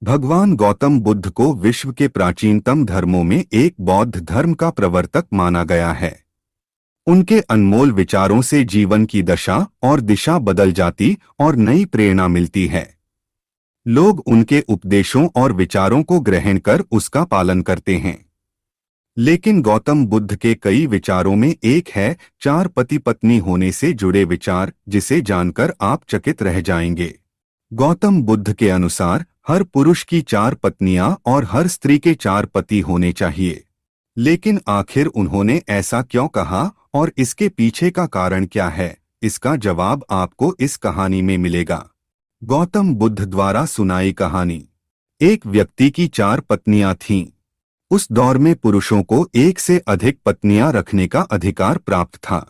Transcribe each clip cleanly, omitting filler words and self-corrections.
भगवान गौतम बुद्ध को विश्व के प्राचीनतम धर्मों में एक बौद्ध धर्म का प्रवर्तक माना गया है। उनके अनमोल विचारों से जीवन की दशा और दिशा बदल जाती और नई प्रेरणा मिलती है। लोग उनके उपदेशों और विचारों को ग्रहण कर उसका पालन करते हैं। लेकिन गौतम बुद्ध के कई विचारों में एक है चार पति पत्नी होने से जुड़े विचार, जिसे जानकर आप चकित रह जाएंगे। गौतम बुद्ध के अनुसार हर पुरुष की चार पत्नियां और हर स्त्री के चार पति होने चाहिए। लेकिन आखिर उन्होंने ऐसा क्यों कहा और इसके पीछे का कारण क्या है, इसका जवाब आपको इस कहानी में मिलेगा। गौतम बुद्ध द्वारा सुनाई कहानी। एक व्यक्ति की चार पत्नियां थीं। उस दौर में पुरुषों को एक से अधिक पत्नियां रखने का अधिकार प्राप्त था।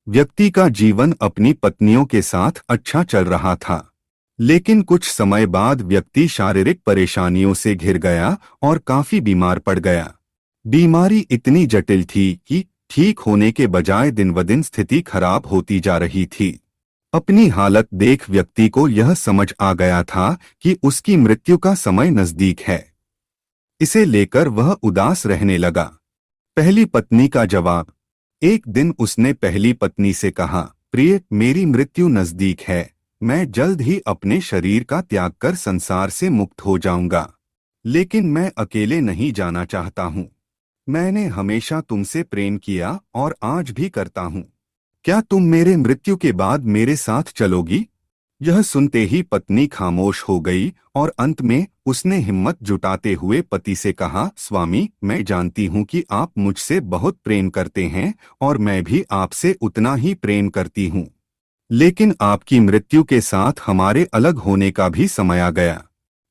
व्यक्ति का जीवन अपनी पत्नियों के साथ अच्छा चल रहा था, लेकिन कुछ समय बाद व्यक्ति शारीरिक परेशानियों से घिर गया और काफी बीमार पड़ गया। बीमारी इतनी जटिल थी कि ठीक होने के बजाय दिन ब दिन स्थिति खराब होती जा रही थी। अपनी हालत देख व्यक्ति को यह समझ आ गया था कि उसकी मृत्यु का समय नजदीक है। इसे लेकर वह उदास रहने लगा। पहली पत्नी का जवाब। एक दिन उसने पहली पत्नी से कहा, प्रिय, मेरी मृत्यु नजदीक है। मैं जल्द ही अपने शरीर का त्याग कर संसार से मुक्त हो जाऊंगा, लेकिन मैं अकेले नहीं जाना चाहता हूँ। मैंने हमेशा तुमसे प्रेम किया और आज भी करता हूँ। क्या तुम मेरे मृत्यु के बाद मेरे साथ चलोगी? यह सुनते ही पत्नी खामोश हो गई और अंत में उसने हिम्मत जुटाते हुए पति से कहा, स्वामी, मैं जानती हूँ कि आप मुझसे बहुत प्रेम करते हैं और मैं भी आपसे उतना ही प्रेम करती हूँ, लेकिन आपकी मृत्यु के साथ हमारे अलग होने का भी समय आ गया।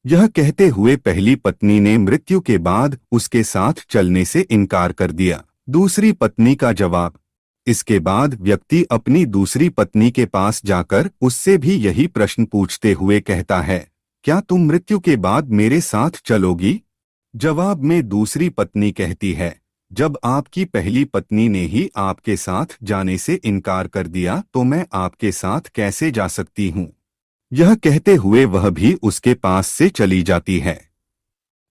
यह कहते हुए पहली पत्नी ने मृत्यु के बाद उसके साथ चलने से इनकार कर दिया। दूसरी पत्नी का जवाब। इसके बाद व्यक्ति अपनी दूसरी पत्नी के पास जाकर उससे भी यही प्रश्न पूछते हुए कहता है, क्या तुम मृत्यु के बाद मेरे साथ चलोगी? जवाब में दूसरी पत्नी कहती है, जब आपकी पहली पत्नी ने ही आपके साथ जाने से इनकार कर दिया तो मैं आपके साथ कैसे जा सकती हूँ? यह कहते हुए वह भी उसके पास से चली जाती है।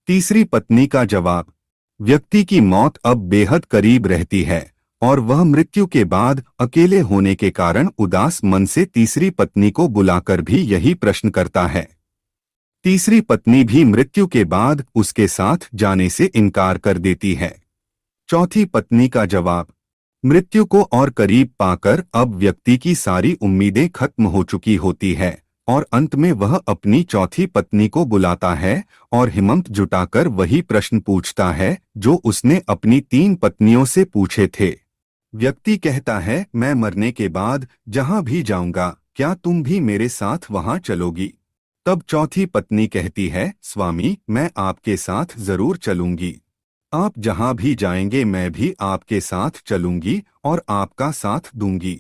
तीसरी पत्नी का जवाब। व्यक्ति की मौत अब बेहद करीब रहती है और वह मृत्यु के बाद अकेले होने के कारण उदास मन से तीसरी पत्नी को बुलाकर भी यही प्रश्न करता है। तीसरी पत्नी भी मृत्यु के बाद उसके साथ जाने से इनकार कर देती है। चौथी पत्नी का जवाब। मृत्यु को और करीब पाकर अब व्यक्ति की सारी उम्मीदें खत्म हो चुकी होती है और अंत में वह अपनी चौथी पत्नी को बुलाता है और हिम्मत जुटाकर वही प्रश्न पूछता है जो उसने अपनी 3 पत्नियों से पूछे थे। व्यक्ति कहता है, मैं मरने के बाद जहां भी जाऊंगा, क्या तुम भी मेरे साथ वहां चलोगी? तब चौथी पत्नी कहती है, स्वामी, मैं आपके साथ जरूर चलूंगी। आप जहां भी जाएंगे मैं भी आपके साथ चलूंगी और आपका साथ दूंगी,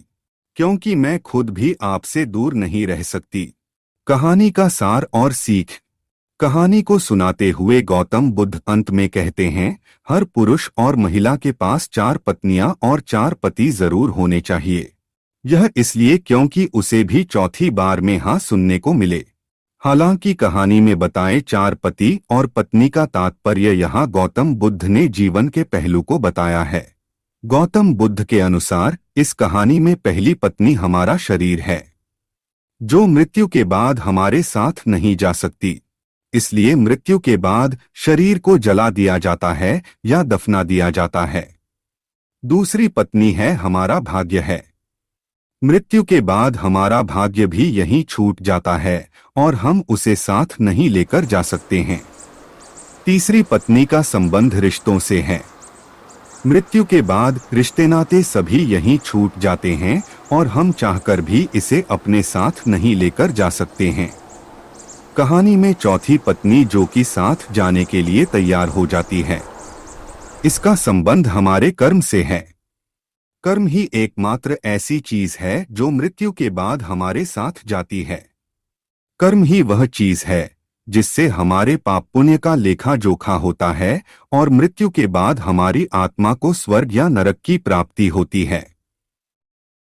क्योंकि मैं खुद भी आपसे दूर नहीं रह सकती। कहानी का सार और सीख। कहानी को सुनाते हुए गौतम बुद्ध अंत में कहते हैं, हर पुरुष और महिला के पास 4 पत्नियां और 4 पति जरूर होने चाहिए। यह इसलिए क्योंकि उसे भी चौथी बार में हाँ सुनने को मिले। हालांकि कहानी में बताए 4 पति और पत्नी का तात्पर्य यहाँ गौतम बुद्ध ने जीवन के पहलू को बताया है। गौतम बुद्ध के अनुसार इस कहानी में पहली पत्नी हमारा शरीर है, जो मृत्यु के बाद हमारे साथ नहीं जा सकती। इसलिए मृत्यु के बाद शरीर को जला दिया जाता है या दफना दिया जाता है। दूसरी पत्नी है हमारा भाग्य है। मृत्यु के बाद हमारा भाग्य भी यहीं छूट जाता है और हम उसे साथ नहीं लेकर जा सकते हैं। तीसरी पत्नी का संबंध रिश्तों से है। मृत्यु के बाद रिश्ते नाते सभी यहीं छूट जाते हैं और हम चाहकर भी इसे अपने साथ नहीं लेकर जा सकते हैं। कहानी में चौथी पत्नी जो कि साथ जाने के लिए तैयार हो जाती है, इसका संबंध हमारे कर्म से है। कर्म ही एकमात्र ऐसी चीज है जो मृत्यु के बाद हमारे साथ जाती है। कर्म ही वह चीज है जिससे हमारे पाप पुण्य का लेखा जोखा होता है और मृत्यु के बाद हमारी आत्मा को स्वर्ग या नरक की प्राप्ति होती है।